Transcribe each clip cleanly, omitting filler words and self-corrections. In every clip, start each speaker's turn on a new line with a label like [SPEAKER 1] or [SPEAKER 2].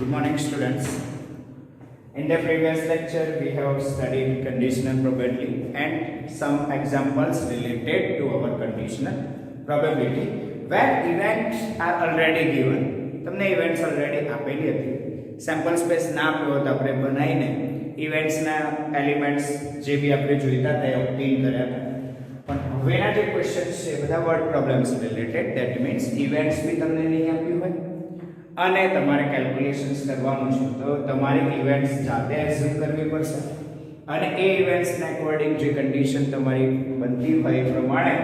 [SPEAKER 1] Good morning, students. In the previous lecture, we have studied conditional probability and some examples related to our conditional probability where events are already given. તમને events already આપેલી હતી. Sample space ના આપ્યો તો આપણે બનાવીને events ના elements જે બી આપણે જોઈતા હતા એ obtain કર્યા હતા. પણ હવેના જે ક્વેશ્ચન્સ છે બધા word problems related, that means events B તમને નહીં આપ્યું હોય અને તમારે કેલ્ક્યુલેશન્સ કરવાનું છે તો તમારે ઇવેન્ટ્સ જાતે એઝ્યુમ કરવી પડશે અને એ ઇવેન્ટ્સના અકોર્ડિંગ જે કન્ડિશન તમારી બનતી હોય એ પ્રમાણે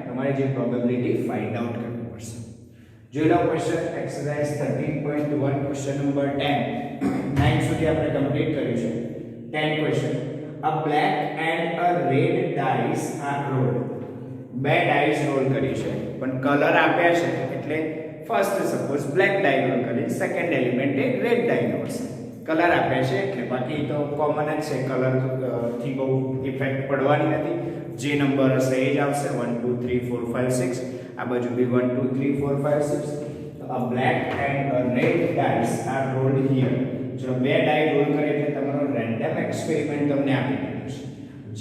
[SPEAKER 1] તમારે જે પ્રોબેબિલિટી ફાઇન્ડ આઉટ કરવી પડશે. જોઈ લો ક્વેશ્ચન એક્સરસાઇઝ 13.1 ક્વેશ્ચન નંબર 10 9 સુધી આપણે કમ્પ્લીટ કર્યું છે. 10 question a black and a red dice are rolled. બે ડાઇસ રોલ કરી છે પણ કલર આપ્યા છે એટલે ફર્સ્ટ સપોઝ બ્લેક ડાઈ રોલ કરી, સેકન્ડ એલિમેન્ટ એ રેડ ડાઈ નો હશે. કલર આપ્યા છે એટલે બાકી તો કોમન જ છે, કલર થી બહુ ઇફેક્ટ પડવાની નથી. જે નંબર હશે એ જ આવશે 1 2 3 4 5 6. આ બાજુ બી 1 2 3 4 5 6. તો a black and a red dice are rolled here. જો બે ડાઈ રોલ કરે એટલે તમારો રેન્ડમ એક્સપેરિમેન્ટ તમને આપી દીધું છે.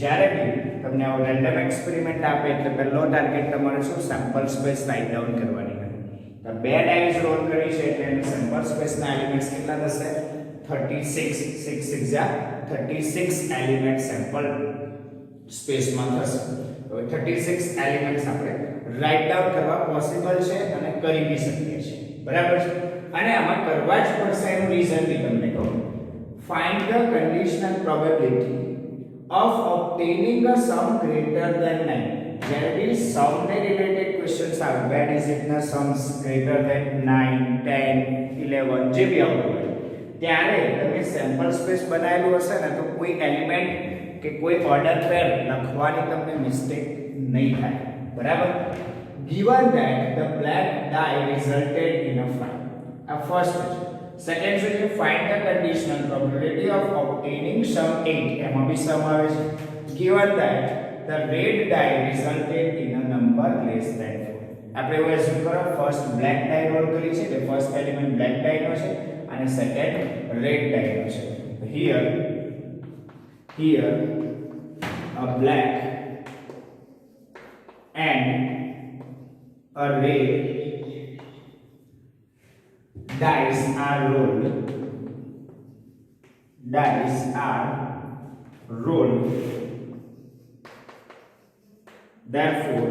[SPEAKER 1] જ્યારે બી તમને આવો રેન્ડમ એક્સપેરિમેન્ટ આપે એટલે પહેલો ટાર્ગેટ તમારે શું સેમ્પલ સ્પેસ રાઇટ ડાઉન કરવાની હોય. તો બે ડાઇસ રોલ કરી છે એટલે એનો સેમ્પલ સ્પેસના એલિમેન્ટ્સ કેટલા થશે? 36. 6 6 જા 36 એલિમેન્ટ સેમ્પલ સ્પેસમાં થશે. હવે 36 એલિમેન્ટ્સ આપણે રાઇટ ડાઉન કરવા પોસિબલ છે અને કરી બી શકીએ છીએ, બરાબર છે. અને આમાં કરવા જ પડશે એનું રીઝન બી તમને કહું. Find the conditional probability of obtaining a sum greater than 9. જ્યારે બી sum ને રિલેટેડ ક્વેશ્ચન્સ આવે, બે ડિજિટના sums greater than 9 10 11 જે બી આવતું હોય ત્યારે તમે સેમ્પલ સ્પેસ બનાવેલું હશે ને તો કોઈ એલિમેન્ટ કે કોઈ ઓર્ડર પેર લખવાની તમને મિસ્ટેક નહીં થાય, બરાબર. given that the black die resulted in a 5. આ ફર્સ્ટ છે. સેકન્ડ છે find the conditional probability of obtaining sum 8. એમાં બી sum આવે છે. given that the red die resulted in a number less than 4. આપણે એવું એઝ્યુમ કરો ફર્સ્ટ બ્લેક ડાઈ role કરી છે એટલે ફર્સ્ટ એલિમેન્ટ બ્લેક ડાઈ નો છે અને સેકન્ડ રેડ ડાઈ નો છે. here a black and a red dice are rolled. Therefore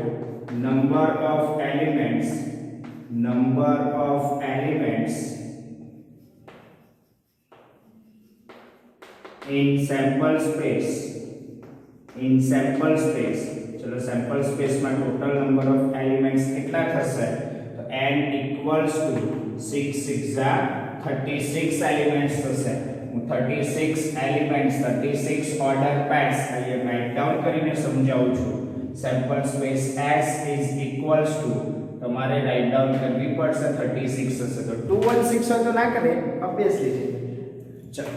[SPEAKER 1] number of elements in sample space ચલો સેમ્પલ સ્પેસમાં ટોટલ નંબર ઓફ એલિમેન્ટ્સ કેટલા થશે? તો n equals to 6 6 જા 36 એલિમેન્ટ્સ થશે. હું 36 એલિમેન્ટ્સ 36 ઓર્ડર પેર્સ અહીંયા રાઇટ ડાઉન કરીને સમજાવું છું. Sample space S is equals to તમારે રાઇટ ડાઉન કરવી પડશે 36 હશે તો 216 હોય તો ના કરે ઓબ્વિયસલી છે. ચલો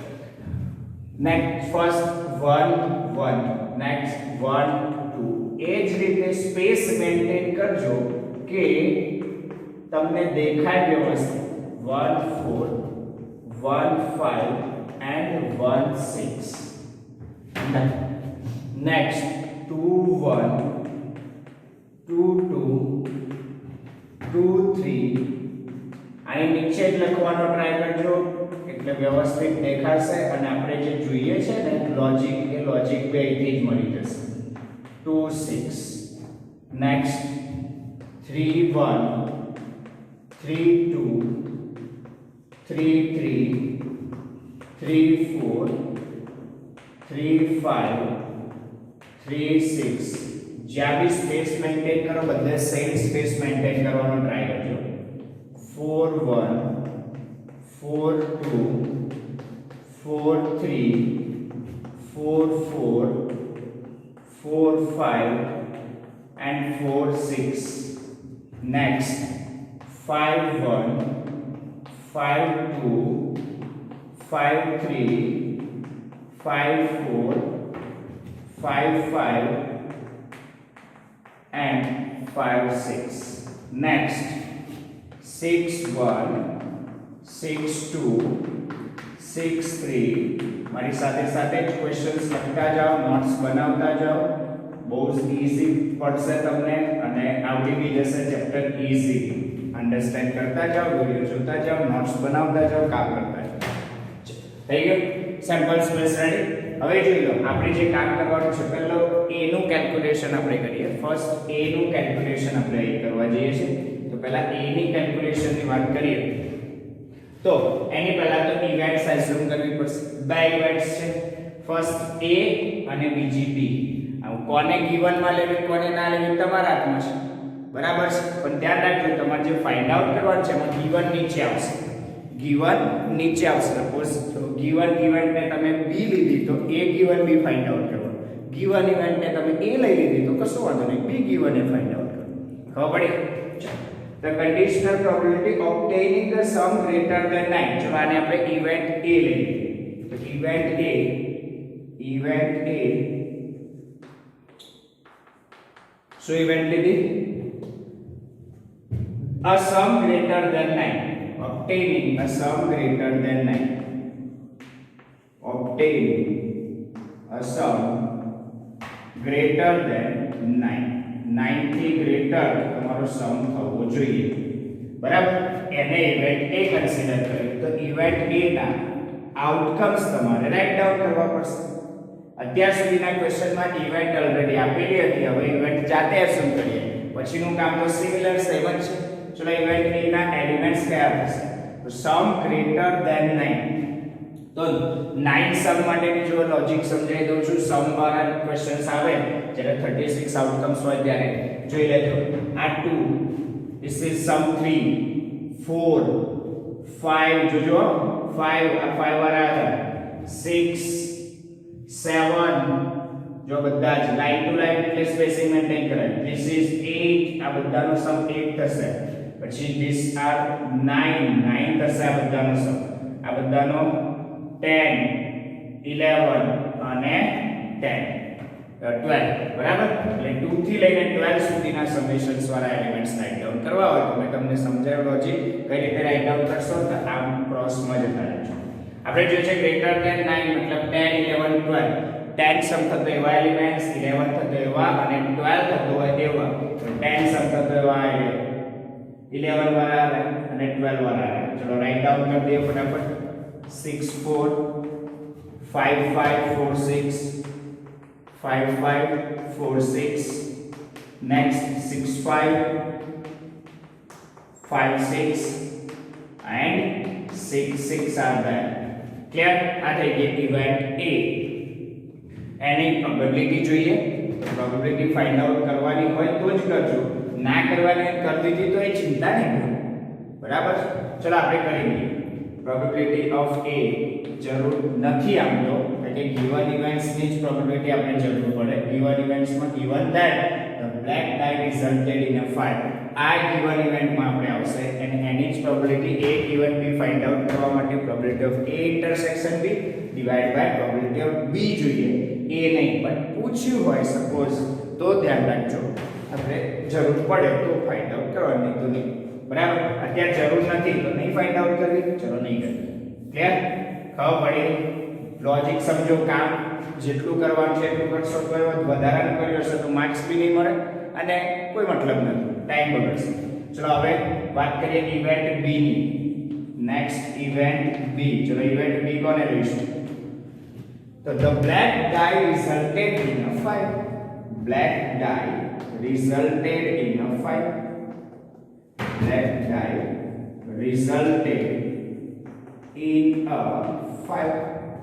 [SPEAKER 1] નેક્સ્ટ ફર્સ્ટ 1 1 નેક્સ્ટ 1 2. એ જ રીતે સ્પેસ મેન્ટેન કરજો કે તમને દેખાય વ્યવસ્થિત. 1 4 1 5 and 1 6. next 2 1 2 2 2 3. આની નીચે જ લખવાનો ટ્રાય કરજો એટલે વ્યવસ્થિત દેખાશે અને આપણે જે જોઈએ છે ને લોજિક એ લોજિક બે અહીંથી જ મળી જશે. 2 6. next 3 1 3 2 3 3 3 4 3 5 3 6. જ્યાં બી સ્પેસ મેન્ટેન કરો બધે સેમ સ્પેસ મેન્ટેન કરવાનો ટ્રાય કરજો. 4 1 4 2 4 3 4 4 4 5 and 4 6. next 5 1 5 2 5 3 5 4 5 5 and 5 6. next 6 1 6 2 6 3 મારી સાથે સાથે જ ક્વેશ્ચન્સ લખતા જાઓ, નોટ્સ બનાવતા જાઓ, બહુ ઈઝી પડશે તમને અને આવડી બી જશે ચેપ્ટર ઈઝી. અન્ડરસ્ટેન્ડ કરતા જાઓ, વિડિયો જોતા જાઓ, નોટ્સ બનાવતા જાઓ, કામ કરતા જાઓ. થઈ ગયું? Sample space ready. હવે જોઈ લો આપણે જે કામ કરવાનું છે, પહેલો a નું કેલ્ક્યુલેશન આપણે કરીએ. ફર્સ્ટ a નું કેલ્ક્યુલેશન આપણે અહીં કરવા જઈએ છીએ. તો પહેલા a ની કેલ્ક્યુલેશનની વાત કરીએ તો એની પહેલા તો ઇવેન્ટ્સ એઝ્યુમ કરવી પડશે. બે ઇવેન્ટ્સ છે, ફર્સ્ટ a અને બીજી b. હવે કોને ગિવન માં લેવી કોને ના લેવી તમારા હાથમાં છે, બરાબર છે. પણ ધ્યાન રાખજો તમારે જે ફાઇન્ડ આઉટ કરવાનું છે એમાં ગિવન નીચે આવશે. ગિવન નીચે આવશે. સપોઝ ગિવન ઇવેન્ટને તમે b લીધી તો a given b find out કરવાનું. ગિવન ઇવેન્ટને તમે a લઈ લીધી તો કશું વાંધો નહીં, b ગિવન એ ફાઇન્ડ આઉટ કરવાનું. ખબર પડી? The conditional probability obtaining the sum greater than 9. ચલો આને આપણે ઇવેન્ટ a લઈએ. તો ઇવેન્ટ a શું ઇવેન્ટ લીધી? A sum greater than 9. Obtaining a sum greater than 9. Obtaining a sum greater than 9. 9 થી ગ્રેટર તમારો સમ થવો જોઈએ, બરાબર. એને ઇવેન્ટ a કન્સિડર કર્યું તો ઇવેન્ટ a ના આઉટકમ્સ તમારે રાઇટ ડાઉન કરવા પડશે. અત્યાર સુધીના ક્વેશ્ચનમાં ઇવેન્ટ ઓલરેડી આપેલી હતી, હવે ઇવેન્ટ જાતે અસુમ કરીએ. પછીનું કામ તો સિમિલર સેમ જ છે. ચલો ઇવેન્ટ a ના એલિમેન્ટ્સ કયા હશે? તો સમ ગ્રેટર ધેન 9. તો 9 સમ માટેની જો લોજિક સમજાવી દઉં છું. સમ વાળા ક્વેશ્ચન્સ આવે જ્યારે 36 આઉટકમ્સ હોય ત્યારે જોઈ લેજો. આ 2, this is sum 3 4 5, જોજો 5, આ 5 વાળા હતા, 6 7, જો બધા જ લાઈન ટુ લાઈન એટલે સ્પેસિંગ મેન્ટેન કરાય. this is 8, આ બધાનો સમ 8 થશે. પછી this are 9 થશે આ બધાનો સમ. આ બધાનો 10 11 અને 10 12, બરાબર. એટલે 2 થી લઈને 12 સુધીના સમેશન્સ વાળા એલિમેન્ટ્સ રાઇટ ડાઉન કરવા હોય તો મેં તમને સમજાવ્યું લોજિક કઈ રીતે રાઇટ ડાઉન કરશો. તો આમ ક્રોસમાં જતા રહેજો. આપણે જોઈએ છે ગ્રેટર ધેન 9 મતલબ 10 11 12. 10 સમ થતો એવા એલિમેન્ટ્સ, 11 થતો એવા અને 12 થતો હોય એવા. તો 10 સમ થતો એવા 11 વાળા આવે અને 12 વાળા આવે. ચલો રાઇટ ડાઉન કરી દઈએ ફટાફટ. 6 4 5 5 4 6 5 5 4 6. next 6 5 5 6 and 6 6 are there. clear? આ થઈ ગઈ ઇવેન્ટ a. એની પ્રોબેબિલિટી જોઈએ. પ્રોબેબિલિટી ફાઇન્ડ આઉટ કરવાની હોય તો જ કરજો, ના કરવાની કરી દીધી તો એ ચિંતા નહીં, બરાબર. ચલો આપણે કરી લઈએ. પ્રોબેબિલિટી ઓફ a જરૂર નથી આમ તો, એટલે ગિવન ઇવેન્ટ્સ ની જ પ્રોબેબિલિટી આપણે જરૂર પડે. ગિવન ઇવેન્ટ્સ માં given that the black die resulted in a fire. આ ગિવન ઇવેન્ટ માં આપણે આવશે અને એની જ probability a given b find out કરવા માટે probability of a intersection b divide by probability of b જોઈએ, a નહીં. પણ પૂછ્યું હોય સપોઝ તો ધ્યાન રાખજો, આપણે જરૂર પડે તો ફાઇન્ડ આઉટ કરવાની, તો નહીં, બરાબર. અત્યારે જરૂર નથી તો નહીં ફાઇન્ડ આઉટ કરવી. ચલો નહીં કરવી. ક્લિયર? ખબર પડી? લોજિક સમજો. કામ જેટલું કરવાનું છે એટલું કરશો તો વધારાનું કર્યું હશે તો માર્ક્સ બી નહીં મળે અને કોઈ મતલબ નથી, ટાઈમ બગડશે. ચલો હવે વાત કરીએ ઇવેન્ટ બી ની. નેક્સ્ટ ઇવેન્ટ બી. ચલો ઇવેન્ટ બી કોને લઈશું? તો the black die resulted in a fire. black die resulted in a fire. black die resulted in a fire.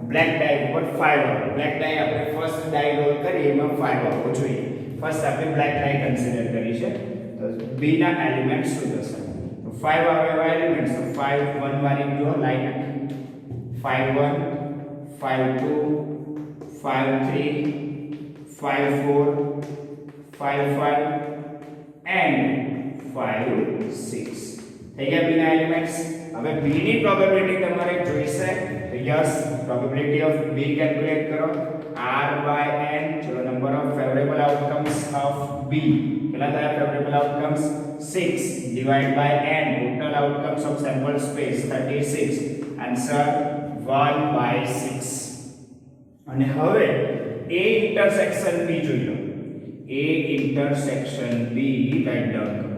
[SPEAKER 1] Black die ઉપર 5 આવે. બ્લેક ડાઈ આપણે ફર્સ્ટ ડાઈ રોલ કરીએ એમાં 5 આવવો જોઈએ. ફર્સ્ટ આપણે બ્લેક ડાઈ કન્સિડર કરી છે. તો b ના એલિમેન્ટ શું થશે? તો 5 આવે એવા એલિમેન્ટ્સ. તો 5 1 વાળી જો લાઈન 5 1 5 2 5 3 5 4 5 5 and 5 6. થઈ ગયા b ના એલિમેન્ટ્સ. હવે b ની પ્રોબેબિલિટી તમારે જોઈશે તો yes, probability of b calculate કરો. r by n. ચલો number of favourable outcomes of b. કેટલા થયા favourable outcomes? 6 divide by n. Total outcomes of sample space 36. Answer 1/6 અને હવે A ઇન્ટરસેક્શન B જોઈ લો. A intersection B write down કરો.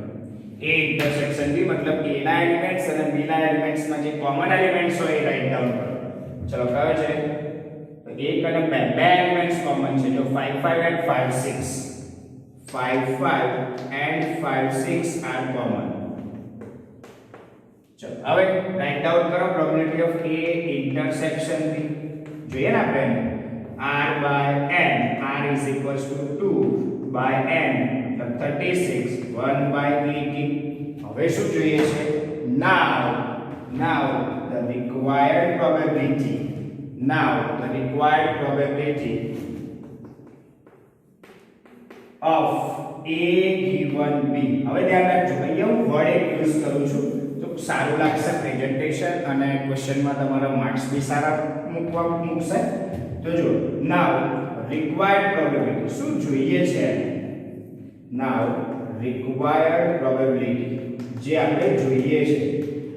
[SPEAKER 1] A intersection B મતલબ A ના એલિમેન્ટ્સ અને B ના એલિમેન્ટ્સ માં જે કોમન એલિમેન્ટ્સ હોય એ રાઈટ ડાઉન કરો. ચલો કયો છે? તો એક અને બે એલિમેન્ટ્સ કોમન છે. જો 5 5 and 5 6. 5 5 and 5 6 are common. ચલો હવે રાઈટ ડાઉન કરો probability of A intersection B. જોઈએ ને આપણે r by n, r is equals to 2 by n, તો 36 1/18. હવે શું જોઈએ છે? now the required probability of A given B. હવે ધ્યાન રાખજો અહીંયા હું વર્ડ એક યુઝ કરું છું તો સારું લાગશે પ્રેઝન્ટેશન અને ક્વેશ્ચનમાં તમારા માર્ક્સ બી સારા મૂકશે. તો જો now required probability શું જોઈએ છે? now required probability જે આપણે જોઈએ છે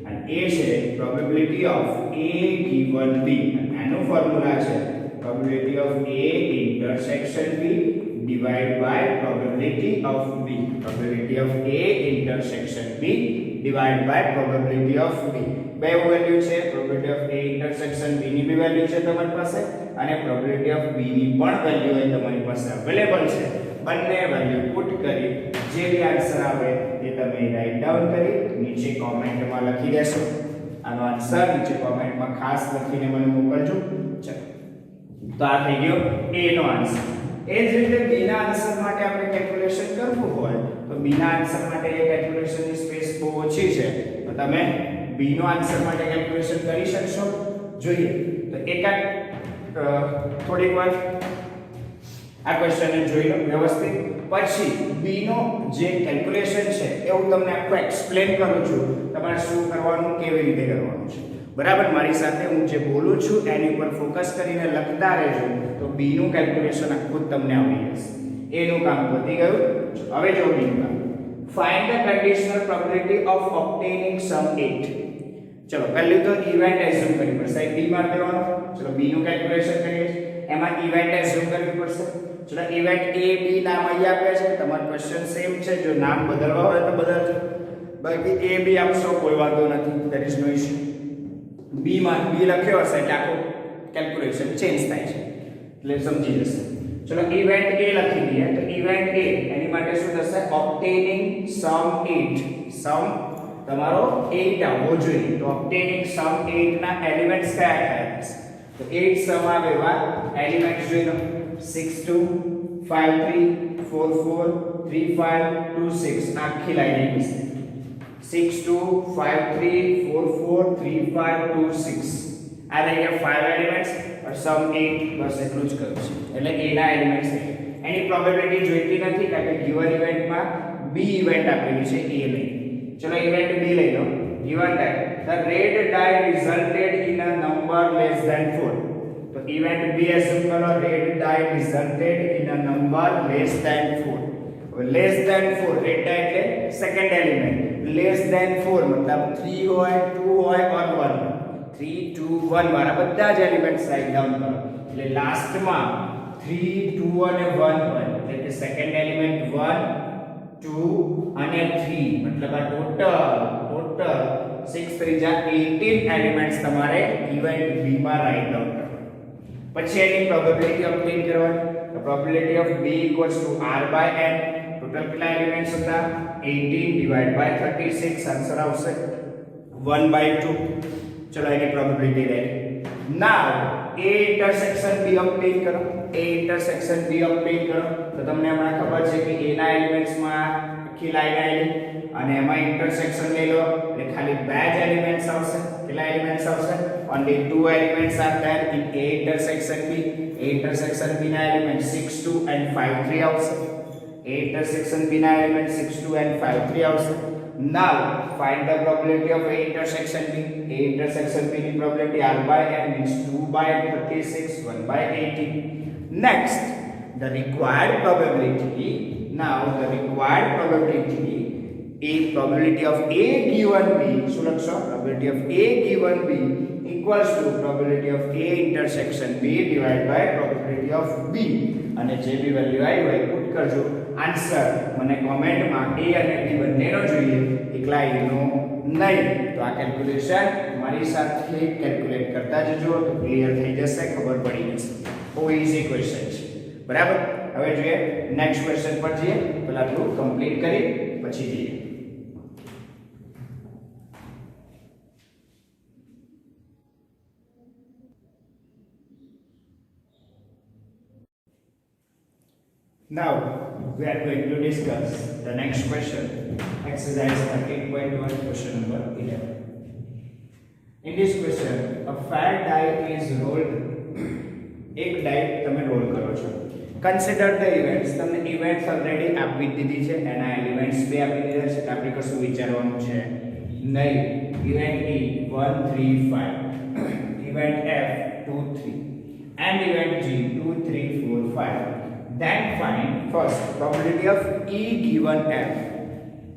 [SPEAKER 1] અને એ છે probability of A given B. આનો ફોર્મ્યુલા છે probability of A intersection B divided by probability of B. probability of A intersection B divided by probability of B. બે વેલ્યુ છે probability of A intersection B ની B value છે તમારી પાસે અને probability of B ની પણ value હોય તમારી પાસે અવેલેબલ છે. બંને વેલ્યુ પુટ કરી જે બી આન્સર આવે એ તમે રાઈટ ડાઉન કરી નીચે કોમેન્ટમાં લખી દેશો. આનો આન્સર નીચે કોમેન્ટમાં ખાસ લખીને મને મોકલજો. ચલો તો આ થઈ ગયો A નો આન્સર. એ જ રીતે B ના આન્સર માટે આપણે કેલ્ક્યુલેશન કરવું હોય તો B ના આન્સર માટે એ કેલ્ક્યુલેશનની સ્પેસ બહુ ઓછી છે તો તમે B નો આન્સર માટે કેલ્ક્યુલેશન કરી શકશો. જોઈએ તો એકાદ થોડીક વાર આ ક્વેશ્ચનને જોઈ લો વ્યવસ્થિત, પછી B નો જે કેલ્ક્યુલેશન છે એ હું તમને આખું એક્સપ્લેન કરું છું. તમારે શું કરવાનું, કેવી રીતે કરવાનું છે. બરાબર, મારી સાથે હું જે બોલું છું એની ઉપર ફોકસ કરીને લખતા રહેજો તો B નું કેલ્ક્યુલેશન આખું તમને આવડી જશે. A નું કામ પતી ગયું. હવે જો B નું કામ, find the conditional probability of obtaining sum 8. ચલો પહેલું તો ઇવેન્ટ એઝ્યુમ કરવી પડશે. B માર દેવાનો. ચલો B નું કેલ્ક્યુલેશન કરીએ. એમાં ઇવેન્ટ એઝ્યુમ કરવી પડશે. ચલો ઇવેન્ટ A B નામ અહીં આપ્યા છે. તમારો ક્વેશ્ચન સેમ છે, જો નામ બદલવા હોય તો બદલજો, બાકી A B આપશો કોઈ વાંધો નથી, there is no issue. B માં B લખ્યો હશે એટલે આખું કેલ્ક્યુલેશન ચેન્જ થાય છે એટલે સમજી જશે. ચલો ઇવેન્ટ A લખી દઈએ તો ઇવેન્ટ A એની માટે શું થશે? obtaining sum 8. સમ તમારો 8 આવવો જોઈએ તો obtaining sum 8 ના એલિમેન્ટ્સ કયા કયા હશે? તો 8 સમ આવેવા એલિમેન્ટ્સ જોઈ લો. 6 2 5 3 4 4 3 5 2 6 આખી લાઈન આવી છે. 6 2 5 3 4 4 3 5 2 6 આ રહી ગયા 5 એલિમેન્ટ્સ और सम 8 બસ એટલું જ કરું છું એટલે A ના એલિમેન્ટ્સ છે. એની પ્રોબેબિલિટી જોઈતી નથી કારણ કે ગિવન ઇવેન્ટમાં B ઇવેન્ટ આપેલી છે, A નહીં. ચલો ઇવેન્ટ B લઈ લો. given that the red die resulted in a number less than 4. તો ઇવેન્ટ B એઝ્યુમ કરો red die resulted in a number less than 4. હવે less than 4 red die એટલે second element. less than 4 મતલબ 3 હોય 2 હોય और 1. 3 2 1 વાળા બધા જ એલિમેન્ટ્સ રાઈટ ડાઉન કરો એટલે લાસ્ટમાં 3 2 અને 1 હોય એટલે કે સેકન્ડ એલિમેન્ટ 1 2 અને 3 મતલબ આ ટોટલ 6 3 18 એલિમેન્ટ્સ તમારે ઇવેન્ટ B માં રાઈટ ડાઉન કરો. પછી એની પ્રોબેબિલિટી ઓબ્ટેન કરવાની. તો probability of B r by n. Total કેટલા એલિમેન્ટ્સ હતા? 18 ડિવાઇડ બાય 36 આન્સર આવશે 1/2. चलो any probability ready. Now A intersection B obtain करो. A इंटरसेक्शन B ऑब्टेन करो तो તમને હમણાં ખબર છે કે A ના એલિમેન્ટ્સ માં આખી લાઈન આવેલી અને એમાં ઇન્ટરસેક્શન લઈ લો એટલે ખાલી બે જ એલિમેન્ટ્સ આવશે. કેટલા એલિમેન્ટ્સ આવશે? only two elements are there in A intersection B. A intersection B ના એલિમેન્ટ 6 2 and 5 3 આવશે. A intersection B ના એલિમેન્ટ 6 2 and 5 3 આવશે. Now find the probability of A intersection B. A intersection B ની probability r by n means 2/36 1/18. Next the required probability. Now the required probability A probability of A given B, શું લખશો? Probability of A given B equals to probability of A intersection B divided by probability of B, અને જે B value આવી હોય put કરજો. Answer મને કોમેન્ટમાં A અને B બંનેનો જોઈએ, એકલા A નો નહીં. તો આ કેલ્ક્યુલેશન મારી સાથે કેલ્ક્યુલેટ કરતા જજો તો ક્લિયર થઈ જશે, ખબર પડી જશે. બહુ ઈઝી ક્વેશ્ચન છે, બરાબર. હવે જોઈએ નેક્સ્ટ ક્વેશ્ચન પર જઈએ. પહેલા થોડું કમ્પ્લીટ કરી પછી જઈએ. Now we are going to discuss the next question, exercise 13.1, question number 11. In this question, a fair die is rolled. એક die તમે રોલ કરો છો. Consider the events. તમને events already આપી દીધી છે, એના એલિમેન્ટ્સ બે આપી દીધા છે, આપણે કશું વિચારવાનું છે નહીં. Event E 1 3 5, event F 2 3, and event G 2 3 4 5. Then find first probability of E given F,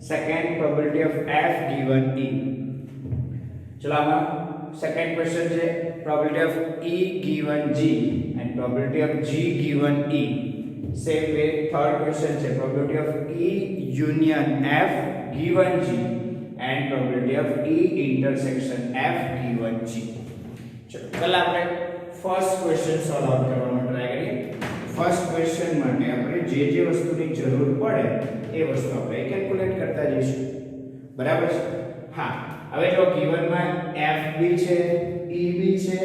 [SPEAKER 1] second probability of F given E. चलो आमा second question છે probability of E given G and probability of G given E. Same way third question છે probability of E union F given G and probability of E intersection F given G. चलो પહેલા આપણે first question solve out કરવાનો try કરીએ. First question માટે આપણે જે વસ્તુની જરૂર પડે એ વસ્તુ આપણે કેલ્ક્યુલેટ કરતા જઈશું, બરાબર છે. હા, હવે જો ગિવનમાં f બી છે, e બી છે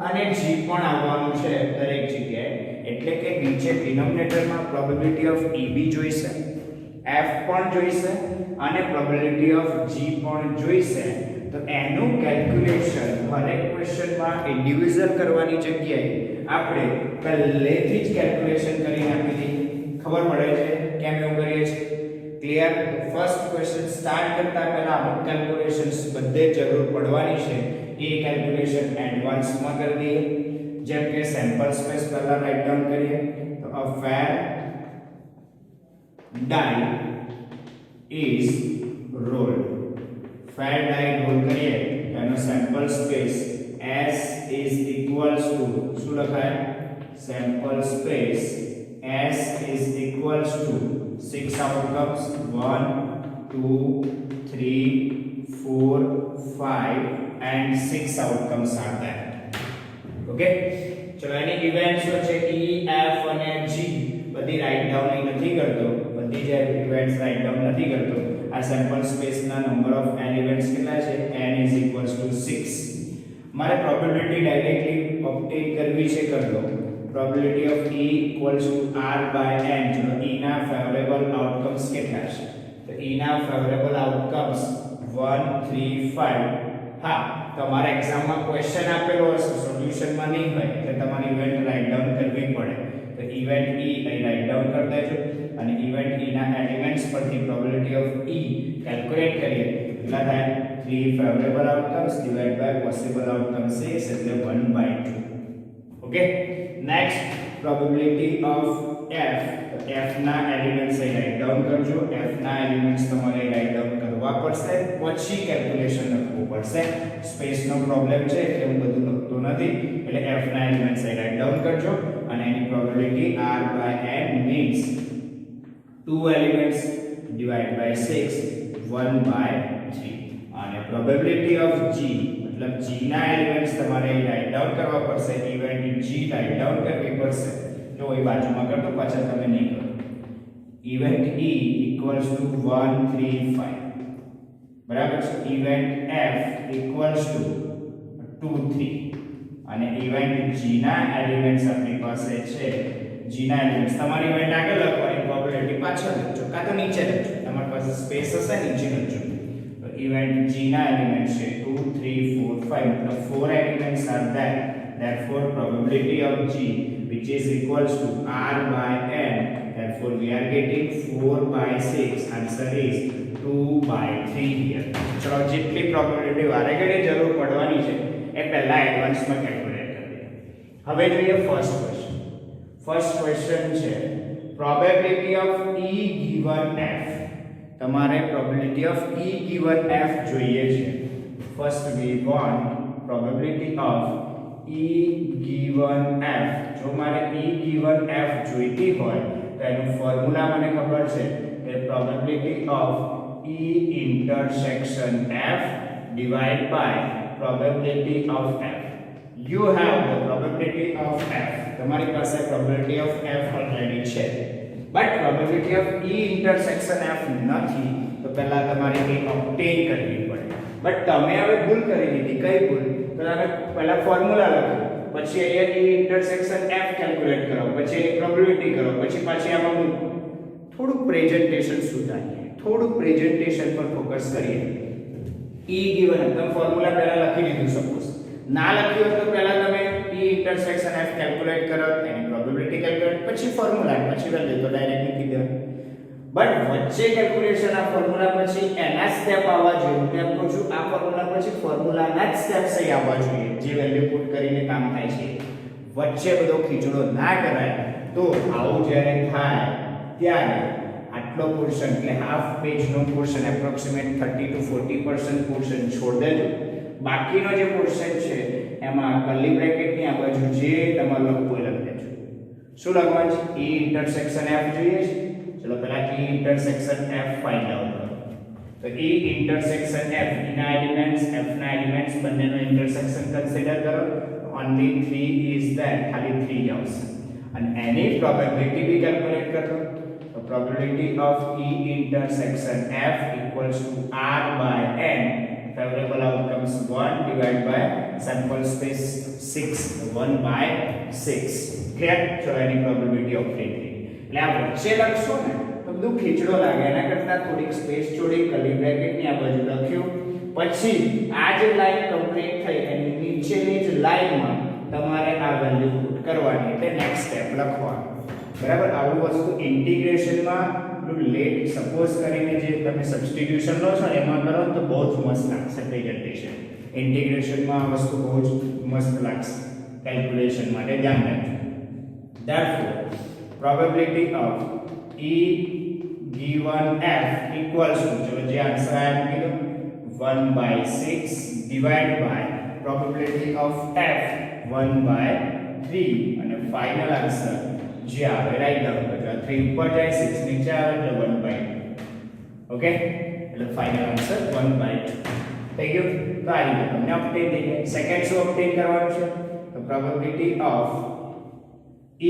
[SPEAKER 1] અને g પણ આવવાનું છે દરેક જગ્યાએ, એટલે કે નીચે ડિનોમિનેટરમાં પ્રોબેબિલિટી ઓફ e બી જોઈશે, f પણ જોઈશે અને પ્રોબેબિલિટી ઓફ g પણ જોઈશે. તો એનું કેલ્ક્યુલેશન હરેક ક્વેશ્ચનમાં ઇન્ડિવિડ્યુઅલ કરવાની જગ્યાએ આપણે પહેલેથી જ કેલ્ક્યુલેશન કરીને આપી દઈએ. ખબર પડે છે કેમ એવું કરીએ છીએ? ક્લિયર? ફર્સ્ટ ક્વેશ્ચન સ્ટાર્ટ કરતા પહેલા અમુક કેલ્ક્યુલેશન્સ બધે જરૂર પડવાની છે, એ કેલ્ક્યુલેશન એડવાન્સમાં કરી દઈએ. જેમ કે સેમ્પલ સ્પેસ પહેલા રાઇટ ડાઉન કરીએ તો a fair die is rolled. Fair die roll કરીએ એનો sample space S is equals to શું લખાય? Sample space S is equals to 6 outcomes 1 2 3 4 5 and 6 outcomes are there. Okay, ચલો એની ઇવેન્ટ્સ છે E F અને G બધી રાઇટ ડાઉન નથી કરતો, બધી જે ઇવેન્ટ્સ રાઇટ ડાઉન નથી કરતો. આ સેમ્પલ સ્પેસના નંબર ઓફ એલિમેન્ટ્સ કેટલા છે? n is equals to 6. મારે પ્રોબેબિલિટી ડાયરેક્ટલી ઓબ્ટેન કરવી છે, કરી દો. Probability of E equals to R by n. ચલો E ના ફેવરેબલ આઉટકમ્સ કેટલા છે? તો E ના ફેવરેબલ આઉટકમ્સ 1 3 5. હા, તમારા એક્ઝામમાં ક્વેશ્ચન આપેલો હશે, સોલ્યુશનમાં નહીં હોય, એટલે તમારે ઇવેન્ટ રાઇટ ડાઉન કરવી પડે. તો ઇવેન્ટ E અહીં રાઇટ ડાઉન કરી દેજો અને ઇવેન્ટ E ના એલિમેન્ટ્સ પરથી પ્રોબેબિલિટી ઓફ E કેલ્ક્યુલેટ કરીએ. કેટલા થાય? 3 favorable outcomes divided by possible outcomes 6, એટલે 1/2. Okay, next probability of F. તો F ના એલિમેન્ટ્સ અહીં રાઇટ ડાઉન કરજો. F ના એલિમેન્ટ્સ તમારે રાઇટ ડાઉન કરવા પડશે, પછી કેલ્ક્યુલેશન લખવું પડશે. સ્પેસનો પ્રોબ્લેમ છે એટલે હું બધું લખતો નથી, એટલે F ના એલિમેન્ટ્સ અહીં રાઇટ ડાઉન કરજો અને એની probability R by n means 2 elements divided by 6, 1/3. અને પ્રોબેબિલિટી ઓફ G મતલબ G ના એલિમેન્ટ્સ તમારે રાઇટ ડાઉન કરવા પડશે, ઇવેન્ટ G રાઇટ ડાઉન કરવી પડશે. જો એ બાજુમાં કરતો પાછળ તમે નહીં કરો. ઇવેન્ટ E equals to 1 3 5, બરાબર છે. ઇવેન્ટ F equals to 2 3 અને ઇવેન્ટ G ના એલિમેન્ટ્સ આપણી પાસે છે. G ના એલિમેન્ટ્સ તમારી ઇવેન્ટ આગળ લખવાની, પ્રોબેબિલિટી પાછળ લખજો કાં તો નીચે લખજો, તમારી પાસે સ્પેસ હશે નીચે લખજો. Event G na elements है 2 3 4 5, मतलब 4 elements are there, therefore probability of G which is equals to R by n, therefore we are getting 4/6. answer is 2/3 here. चलो जितनी probability वारे घड़े जरूर पढ़वानी છે એ પહેલા એડવાન્સ માં કેલ્ક્યુલેટ કરી દઈએ. હવે જોઈએ ફર્સ્ટ ક્વેશ્ચન. ફર્સ્ટ ક્વેશ્ચન છે probability of E given F. તમારે probability of E given F જોઈએ છે. First we want probability of E given F. જો મારે E given F જોઈતી હોય તો એનું ફોર્મ્યુલા મને ખબર છે કે probability of E intersection F divided by probability of F. You have the probability of F. તમારી પાસે probability of F already છે, but probability of E intersection F નથી, તો પહેલા તમારે એ obtain કરવી પડે. બટ તમે હવે ભૂલ કરી દીધી. કઈ ભૂલ? તો તમે પહેલા ફોર્મ્યુલા લખો, પછી અહીંયા E intersection F કેલ્ક્યુલેટ કરો, પછી પ્રોબેબિલિટી કરો, પછી પાછી આમાં મૂકો. થોડું પ્રેઝન્ટેશન સુધારીએ, થોડું પ્રેઝન્ટેશન પર ફોકસ કરીએ. E given તમે ફોર્મ્યુલા પહેલા લખી દીધું, સપોઝ ના લખ્યું હોય તો પહેલા તમે E intersection F કેલ્ક્યુલેટ કરો, એની પ્રોબેબિલિટી કેલ્ક્યુલેટ, પછી ફોર્મ્યુલા, પછી વેલ્યુ તો ડાયરેક્ટ મૂકી દેવાનું. બટ વચ્ચે કેલ્ક્યુલેશન આ ફોર્મ્યુલા પછી એના સ્ટેપ આવવા જોઈએ. હું એમ કહું છું આ ફોર્મ્યુલા પછી ફોર્મ્યુલાના જ સ્ટેપ્સ અહીં આવવા જોઈએ, જે વેલ્યુ પુટ કરીને કામ થાય છે. વચ્ચે બધો ખીચડો ના કરાય. તો આવું જ્યારે થાય ત્યારે આટલો પોર્શન એટલે હાફ પેજનો પોર્શન એપ્રોક્સિમેટ 30 to 40% પોર્શન છોડ દેજો. બાકીનો જે પોર્શન છે એમાં કર્લી બ્રેકેટની આ બાજુ જે તમારું લખવું એ લખી દેજો. શું લખવાનું છે? E intersection F જોઈએ છે. ચલો પહેલા E intersection F find out કરો. તો E intersection F ના એલિમેન્ટ્સ, F ના એલિમેન્ટ્સ બંનેનો ઇન્ટરસેક્શન કન્સિડર કરો. ઓન્લી 3 ઇઝ ધેટ, ખાલી 3 આવશે. અને એની પ્રોબેબિલિટી બી કેલ્ક્યુલેટ કરો. તો probability of E intersection F equals to R by N. Favorable outcomes 1 divided by sample space 6, 1 by 6. Clear? ચલો એની પ્રોબેબિલિટી ઓફ 3. એટલે આ વચ્ચે લખશો ને તો બધું ખીચડો લાગે. એના કરતા થોડીક સ્પેસ છોડી કર્લી બ્રેકેટની આ બાજુ લખ્યું, પછી આ જે લાઈન કમ્પ્લીટ થઈ એની નીચેની જ લાઈનમાં તમારે આ વેલ્યુ પુટ કરવાની, એટલે નેક્સ્ટ સ્ટેપ લખવાનું. બરાબર? આવું વસ્તુ ઇન્ટિગ્રેશનમાં લેટ સપોઝ કરીને જે તમે સબસ્ટિટ્યુશન લો છો એમાં કરો તો બહુ જ મસ્ત લાગશે પ્રેઝન્ટેશન. ઇન્ટિગ્રેશનમાં આ વસ્તુ બહુ જ મસ્ત લાગશે. કેલ્ક્યુલેશન માટે ધ્યાન રાખજો. Therefore, probability of E given F equals to, ચલો જે આન્સર આયા કીધું, 1 by 6 divided by probability of F 1 by 3, અને ફાઇનલ આન્સર જે આવે રાઈટ ડાઉન કરજો. 3 ઉપર જાય, 6 નીચે આવે એટલે 1 by 2. ઓકે, એટલે ફાઇનલ આન્સર 1 by 2 થઈ ગયું. તો આ રીતે તમને ઓબ્ટેન થઈ જાય. સેકન્ડ શું ઓબ્ટેન કરવાનું છે? તો probability of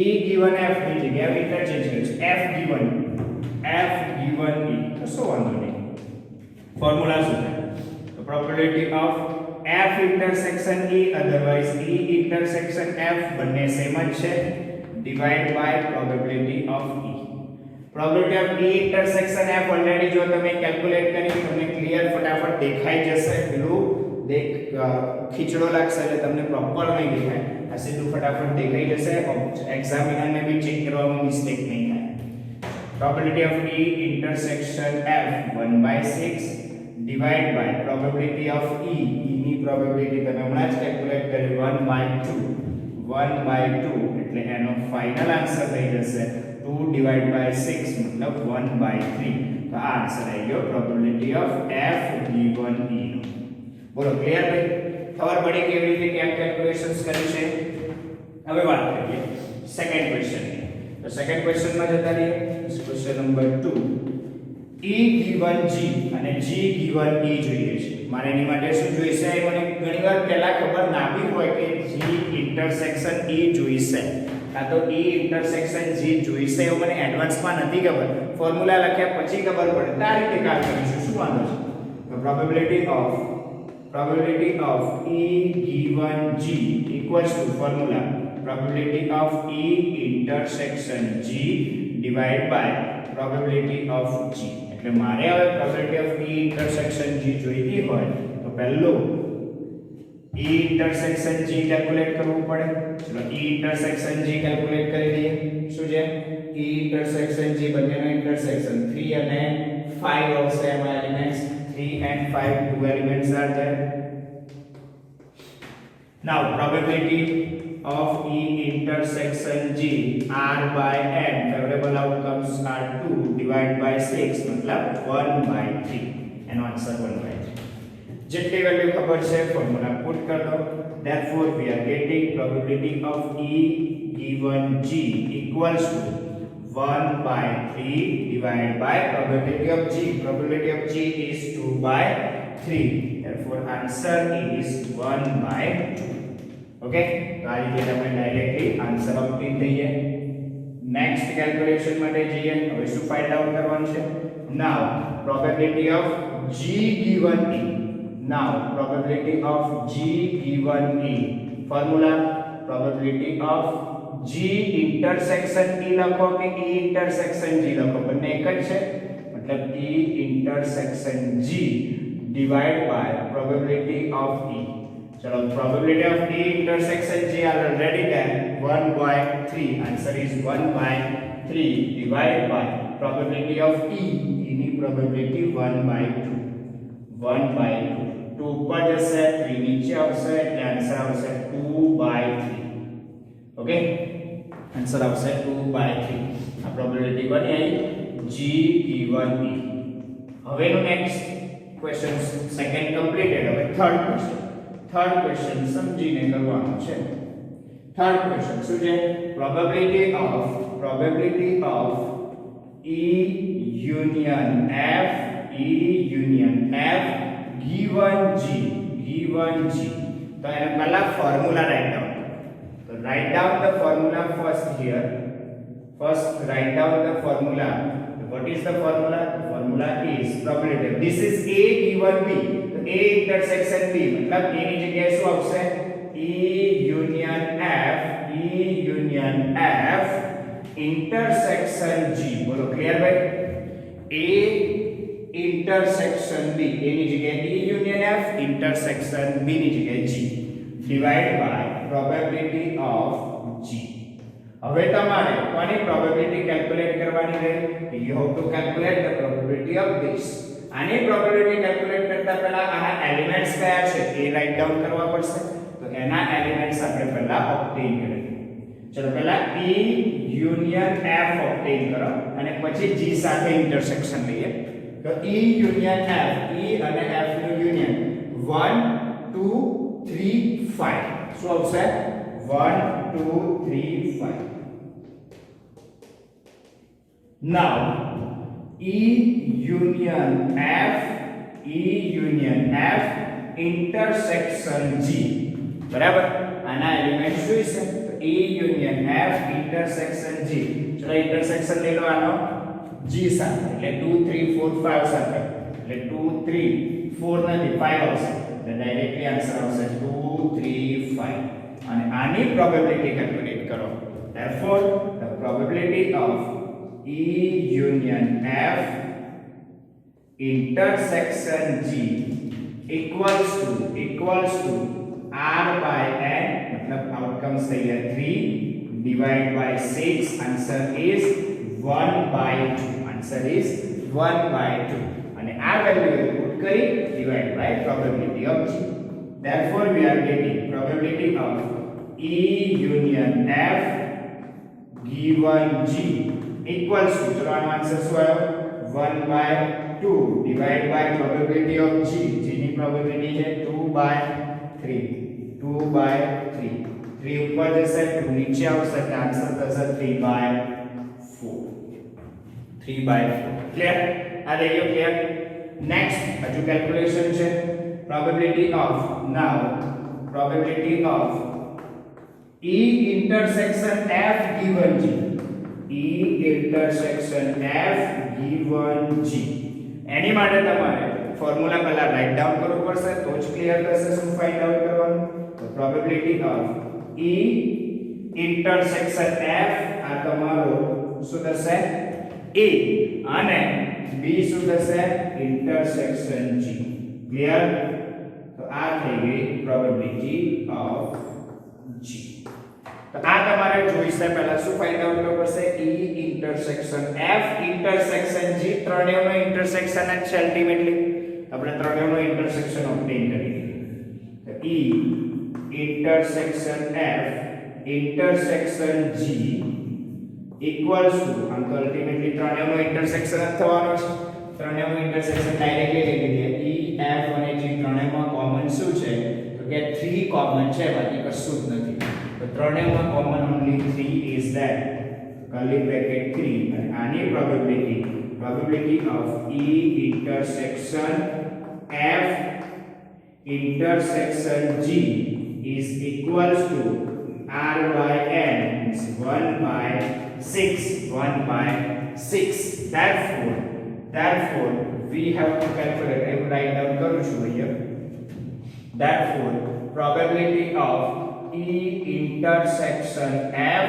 [SPEAKER 1] E given F ની જગ્યાએ ઇન્ટરચેન્જ કરીશું. F given E, તો શું વાંધો નહીં. ફોર્મ્યુલા શું છે? તો probability of F intersection E, otherwise E intersection F બંને સેમ જ છે, divided by probability of E. Probability of E intersection F already જો તમે કેલ્ક્યુલેટ કરી તમને ક્લિયર ફટાફટ દેખાઈ જશે. પેલું ખીચડો લાગશે એટલે તમને પ્રોપર નહીં દેખાય. આ સીધું ફટાફટ દેખાઈ જશે. એક્ઝામિનરને બી ચેક કરવામાં મિસ્ટેક નહીં થાય. Probability of E intersection F 1 by 6 divided by probability of E. E ની પ્રોબેબિલિટી તમે હમણાં જ કેલ્ક્યુલેટ કરી 1 by 2. 1 by 2 એટલે એનો ફાઇનલ આન્સર થઈ જશે 2 divided by 6 મતલબ 1 by 3. તો આ આન્સર આવી ગયો probability of F given E નો. બોલો ક્લિયર ભાઈ? ખબર પડી કેવી રીતે કેમ કેલ્ક્યુલેશન્સ કરી છે? હવે વાત કરીએ સેકન્ડ ક્વેશ્ચન. તો સેકન્ડ ક્વેશ્ચનમાં જતા રહીએ. Question number 2. E given G અને G given E જોઈએ છે. મારે એની માટે શું જોઈશે? મને ઘણીવાર પહેલા ખબર ના બી હોય કે G intersection E જોઈશે, કાં તો E intersection G જોઈશે એવું મને એડવાન્સમાં નથી ખબર. ફોર્મ્યુલા લખ્યા પછી ખબર પડે. તો આ રીતે કામ કરીશું. શું વાંધો છે? તો probability of E given G equals to formula probability of E intersection G divided by probability of G. એટલે મારે હવે probability of E intersection G જોઈતી હોય તો પહેલું E intersection G કેલ્ક્યુલેટ કરવું પડે. ચલો E intersection G કેલ્ક્યુલેટ કરી દઈએ. શું છે? E intersection G બંનેનો ઇન્ટરસેક્શન 3 અને 5 આવશે. એમાં elements 3 and 5 two elements are there. Now probability of E intersection G R by N favorable outcomes are 2 divided by 6 मतलब 1 by 3 एनो आंसर 1 by 3 जितनी वैल्यू खबर है फॉर्मूला पुट कर दो therefore we are getting probability of E given G equals to 1 by 3 divided by probability of G is 2 by 3 therefore answer is 1 by 2 okay तो आ રીતે આપણે directly answer ઓબ્ટેન થઈ જાય નેક્સ્ટ કેલ્ક્યુલેશન માટે જઈએ હવે શું ફાઇન્ડ આઉટ કરવાનું છે now probability of G given E now probability of G given E formula probability of G intersection E લખો કે E intersection G લખો બંને એક જ છે मतलब E intersection G divided by probability of E चलो probability of E intersection G are already there 1 by 3 answer is 1 by 3 divided by probability of E ની probability 1 by 2 1 by 2 2 ઉપર જશે 3 નીચે આવશે એટલે આન્સર આવશે 2 by 3 ઓકે આન્સર આવશે 2 by 3 આ પ્રોબેબિલિટી બની આવી G given E હવેનો નેક્સ્ટ ક્વેશ્ચન સેકન્ડ કમ્પ્લીટેડ હવે થર્ડ ક્વેશ્ચન સમજીને કરવાનું છે થર્ડ ક્વેશ્ચન શું છે probability of E union F given G तो एना पहला फार्मूला राइट डाउन तो write down the formula first here first write down the formula what is the formula the formula is probability this is A given B तो A intersection B मतलब A ની જગ્યાએ શું આવશે E union F intersection G બોલો clear ભાઈ A intersection B A ની જગ્યાએ E union F intersection B ની જગ્યાએ G divided by probability of G હવે તમારે કોની પ્રોબેબિલિટી કેલ્ક્યુલેટ કરવાની રહે you have to calculate the probability of this આની પ્રોબેબિલિટી કેલ્ક્યુલેટ કરતા પહેલા આના એલિમેન્ટ્સ કયા છે એ રાઇટ ડાઉન કરવા પડશે તો એના એલિમેન્ટ્સ આપણે પહેલા ઓબ્ટેન કરીએ ચલો પહેલા E યુનિયન F ઓબ્ટેન કરો અને પછી G સાથે ઇન્ટરસેક્શન લઈએ તો E યુનિયન F E અને F નું યુનિયન 1 2 3 5 શું આવશે 1 2 3 5 now E union F intersection G બરાબર આના એલિમેન્ટ શું છે તો E union F intersection G ચલો ઇન્ટરસેક્શન લઈ લો આનો G સાથે એટલે 2 3 4 5 સાથે એટલે 2 3 4 નથી 5 આવશે એટલે ડાયરેક્ટલી આન્સર આવશે 2 3 5 અને આની પ્રોબેબિલિટી કેલ્ક્યુલેટ કરો therefore the probability of E union F intersection G equals to R by N मतलब outcomes થઈ ગયા 3 divided by 6 answer is 1 by 2 answer is 1 by 2 અને આ વેલ્યુ પુટ કરી divide by probability of G therefore we are getting probability of E union F given G equals to चलो आનો answer શું આવ્યો 1 by 2 divided by probability of G G ની probability છે 2 by 3 2 by 3 3 ઉપર જશે 2 નીચે આવશે એટલે આન્સર થશે 3 by 4 3 by 4 ક્લિયર આ રહી ગયો ક્લિયર નેક્સ્ટ હજુ કેલ્ક્યુલેશન છે probability of now probability of E intersection F given G E intersection F given G એની માટે તમારે ફોર્મ્યુલા પહેલા રાઇટ ડાઉન કરવું પડશે તો જ ક્લિયર થશે શું ફાઇન્ડ આઉટ કરવાનું તો probability of E intersection F આ તમારો શું થશે A અને B શું થશે intersection G ક્લિયર તો આ થઈ ગઈ પ્રોબેબિલિટી ઓફ G તો આ તમારે જોઈશે પહેલા શું ફાઇન્ડ આઉટ કરવું પડશે E intersection F intersection G ત્રણેયનો ઇન્ટરસેક્શન જ છે અલ્ટીમેટલી આપણે ત્રણેયનો ઇન્ટરસેક્શન ઓબ્ટેન કરી તો E intersection F intersection G equals to આમ તો અલ્ટિમેટલી ત્રણેયનો ઇન્ટરસેક્શન જ થવાનો છે ત્રણેયનો ઇન્ટરસેક્શન ડાયરેક્ટલી લઈ લઈએ E F અને G ત્રણેયમાં કોમન શું છે તો કે 3 કોમન છે બાકી કશું જ નથી તો ત્રણેયમાં common only 3 is that curly bracket 3 અને આની probability of E intersection F intersection G is equals to R by N means 1 by 6 therefore we have to calculate I will write down kરું છું here therefore probability of E intersection F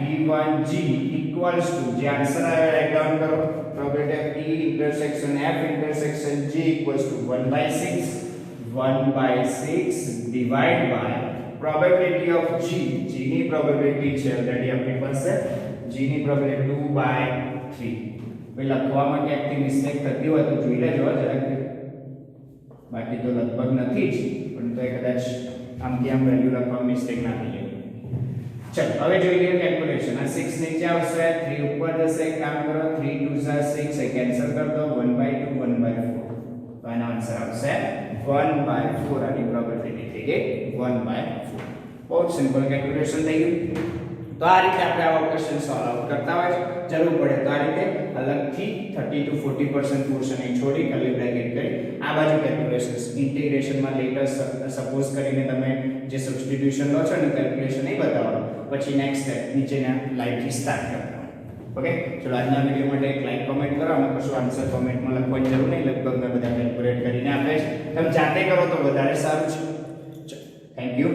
[SPEAKER 1] given G equals to જે answer આવે right down કરો probability of E intersection F intersection G equals to 1 by 6 divided by probability of G ની probability છે already આપણી પાસે G ની probability 2 by 3 ભાઈ લખવામાં ક્યાંકથી મિસ્ટેક થતી હોય તો જોઈ લેજો જરાક બાકી તો લગભગ નથી જ પણ તો કદાચ આમથી આમ વેલ્યુ લખવામાં મિસ્ટેક ના થઈ જાય ચલો હવે જોઈ લઈએ કેલ્ક્યુલેશન આ 6 નીચે આવશે 3 ઉપર જશે એક કામ કરો 3 2 6 એ કેન્સલ કરી દો 1 by 2 1 by 4 તો આનો આન્સર આવશે 1 by 4 આની પ્રોબેબિલિટી થઈ ગઈ 1 by 4 બહુ સિમ્પલ કેલ્ક્યુલેશન થઈ ગયું તો આ રીતે આપણે આવા ક્વેશ્ચન સોલ્વ આઉટ કરતા હોય જરૂર પડે તો આ રીતે અલગથી 30 to 40% પોર્શન એ છોડી કર્લી બ્રેકેટ કરી આ બાજુ કેલ્ક્યુલેશન્સ ઇન્ટિગ્રેશનમાં લેટર સપોઝ કરીને તમે જે સબસ્ટિટ્યુશન લો છો ને કેલ્ક્યુલેશન એ બતાવો પછી નેક્સ્ટ સ્ટેપ નીચેના લાઈનથી સ્ટાર્ટ કરતા ઓકે ચલો આજના વિડિયો માટે એક લાઈક કમેન્ટ કરો અને કશું આન્સર કમેન્ટમાં લખવાની જરૂર નહીં લગભગ મેં બધા કેલ્ક્યુલેટ કરીને આપે છે તમે જાતે કરો તો વધારે સારું છે થેન્ક યુ